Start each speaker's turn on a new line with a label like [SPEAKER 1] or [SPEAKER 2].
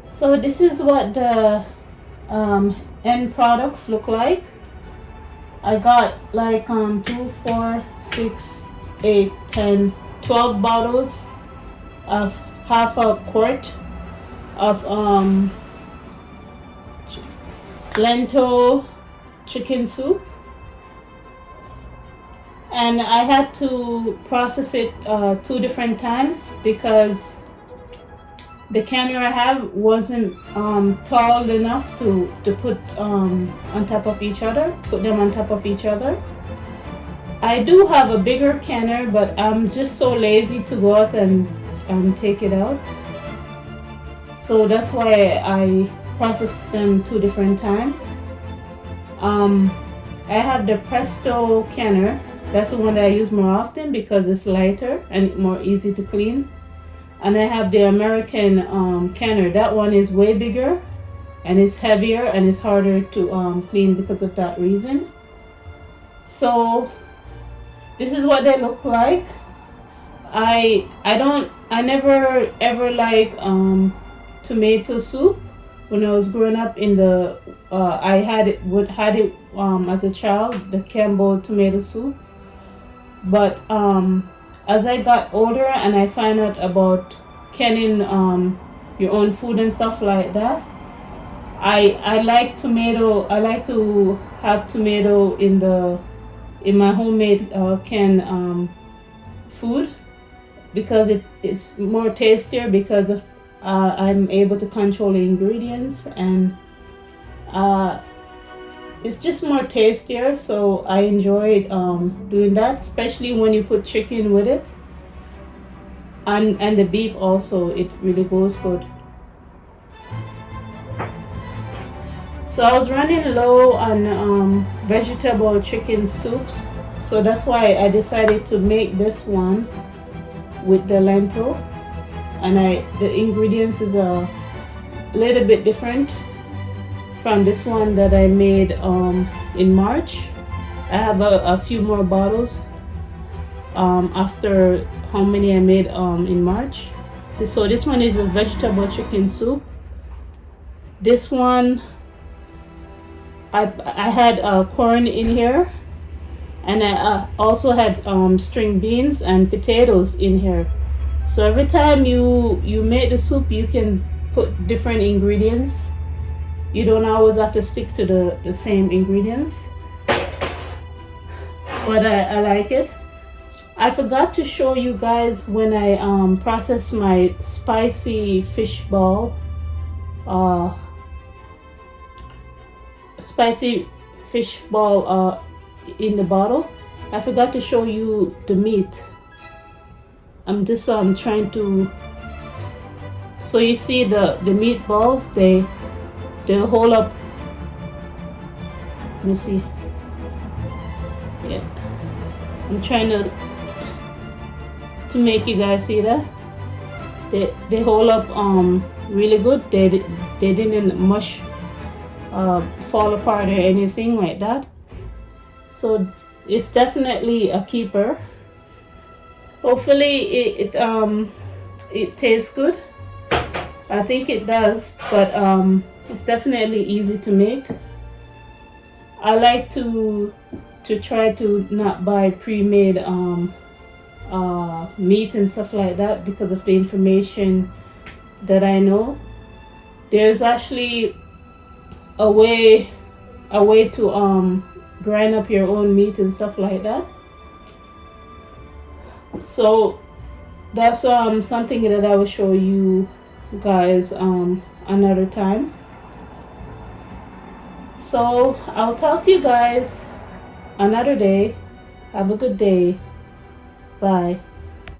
[SPEAKER 1] So this is what the end products look like. I got like 2, 4, 6, 8, 10, 12 bottles of half a quart of lentil chicken soup, and I had to process it 2 different times because the canner I have wasn't tall enough to put on top of each other, put them on top of each other. I do have a bigger canner, but I'm just so lazy to go out and take it out. So that's why I process them 2 different times. I have the Presto canner. That's the one that I use more often because it's lighter and more easy to clean. And I have the American canner. That one is way bigger and it's heavier and it's harder to clean because of that reason. So this is what they look like. I never ever like tomato soup. When I was growing up I had it as a child, the Campbell tomato soup. But as I got older and I found out about canning your own food and stuff like that, I like tomato. I like to have tomato in my homemade canned food because it's more tastier because of I'm able to control the ingredients, and it's just more tastier. So I enjoyed doing that, especially when you put chicken with it, and the beef also. It really goes good. So I was running low on vegetable chicken soups, so that's why I decided to make this one with the lentil, and the ingredients is a little bit different from this one that I made in March. I have a few more bottles after how many I made in March. So this one is a vegetable chicken soup. This one I had corn in here, and I also had string beans and potatoes in here. So every time you make the soup, you can put different ingredients. You don't always have to stick to the same ingredients, but I like it. I forgot to show you guys when I processed my spicy fish ball in the bottle. I forgot to show you the meat. I'm just trying to, so you see the meatballs, they hold up. Let me see. Yeah, I'm trying to make you guys see that they hold up really good. They didn't mush fall apart or anything like that. So it's definitely a keeper. Hopefully it tastes good. I think it does, but it's definitely easy to make. I like to try to not buy pre-made meat and stuff like that because of the information that I know. There's actually a way to grind up your own meat and stuff like that. So that's something that I will show you guys another time. So I'll talk to you guys another day. Have a good day. Bye.